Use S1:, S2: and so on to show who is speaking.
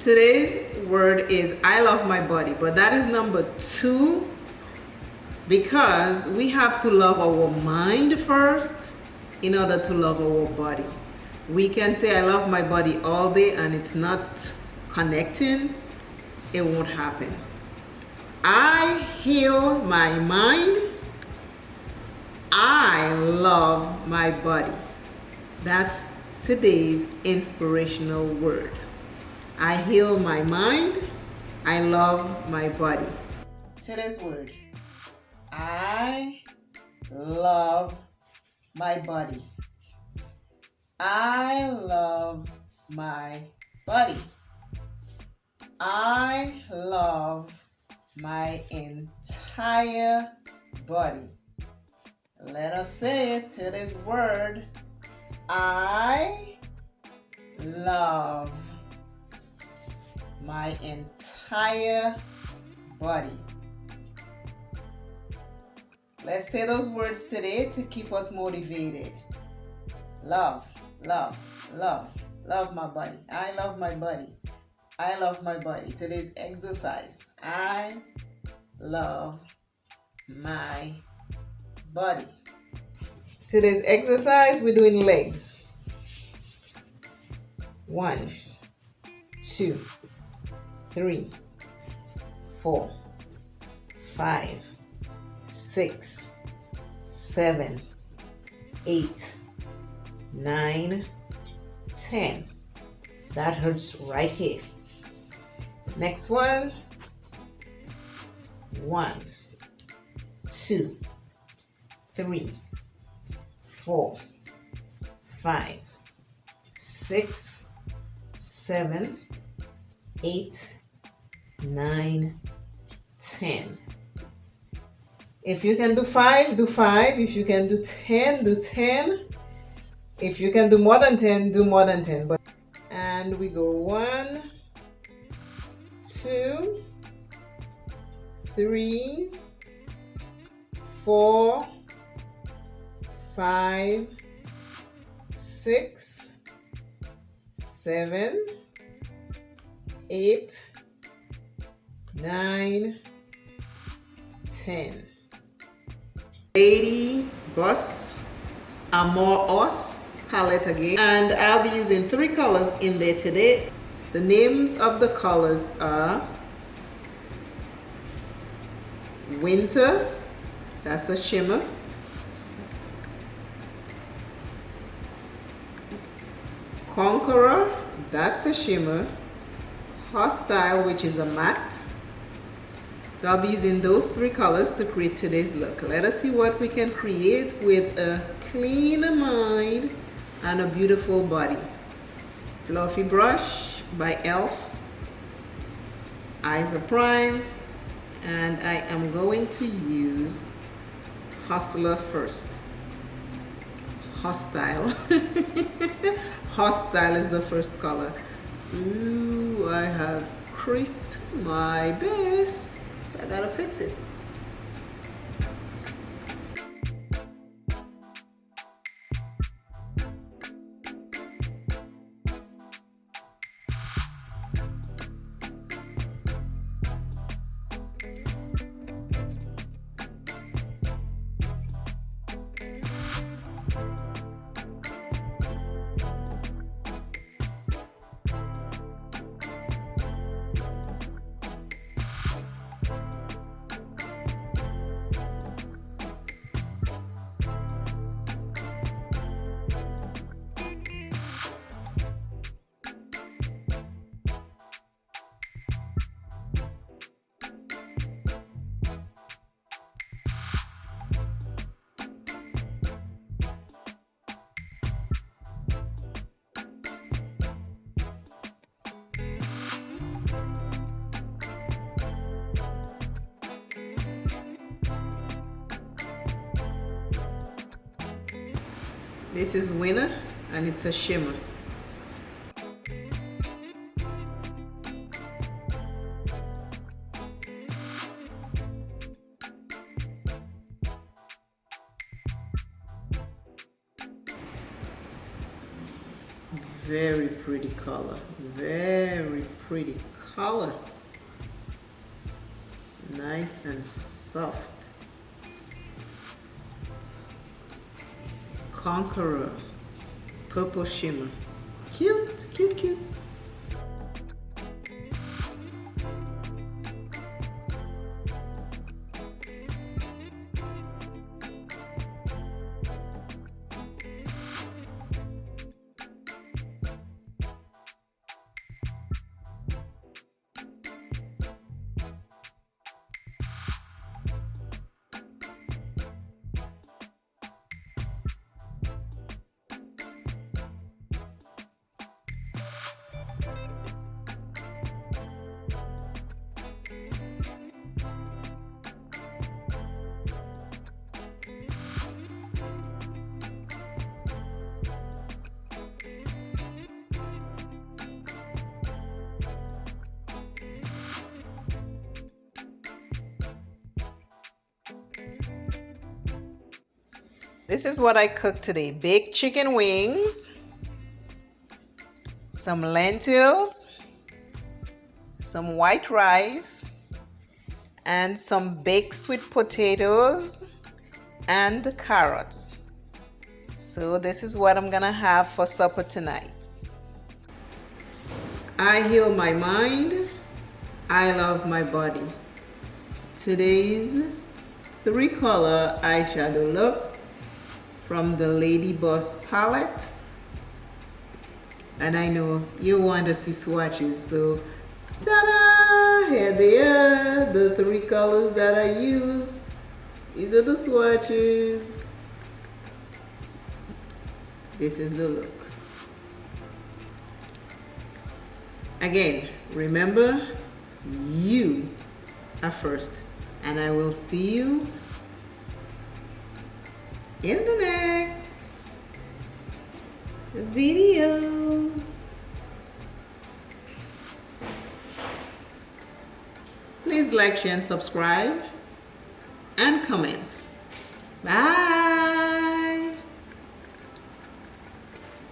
S1: Today's word is I love my body, but that is number 2 because we have to love our mind first in order to love our body. We can say I love my body all day and it's not connecting, it won't happen. I heal my mind. I love my body. That's today's inspirational word. I heal my mind. I love my body. Today's word. I love my body. I love my body. I love my entire body. Let us say it. Today's word. I love my entire body. Let's say those words today to keep us motivated. Love, love, love, love my body. I love my body. I love my body. Today's exercise. I love my body. Today's exercise, we're doing legs. 1, 2, 3, 4, 5, 6, 7, 8, 9, 10. That hurts right here. Next one. 1, 2, 3, 4, 5, 6, 7, 8, 9, 10. If you can do 5, do 5. If you can do 10, do 10. If you can do more than 10, do more than 10. And we go 1, 2, 3, 4, 5, 6, 7, 8, 9, 10. Lady Bus Amor Os palette again, and I'll be using 3 colors in there today. The names of the colors are Winter, that's a shimmer. Conqueror, that's a shimmer. Hostile, which is a matte. So I'll be using those 3 colors to create today's look. Let us see what we can create with a clean mind and a beautiful body. Fluffy brush by e.l.f. Eyes are prime. And I am going to use Hustler first. Hostile. Hostile is the first color. Ooh, I have creased my base. So I gotta fix it. This is Winner and it's a shimmer. Very pretty color, very pretty color. Nice and soft. Conqueror, purple shimmer. Cute, cute, cute. This is what I cooked today. Baked chicken wings, some lentils, some white rice, and some baked sweet potatoes and carrots. So this is what I'm gonna have for supper tonight. I heal my mind. I love my body. Today's 3-color eyeshadow look from the Lady Boss palette, and I know you want to see swatches, so ta-da! Here they are, the 3 colors that I use. These are the swatches. This is the look. Again, remember, you are first, and I will see you in the next video. Please like, share, and subscribe, and comment. Bye.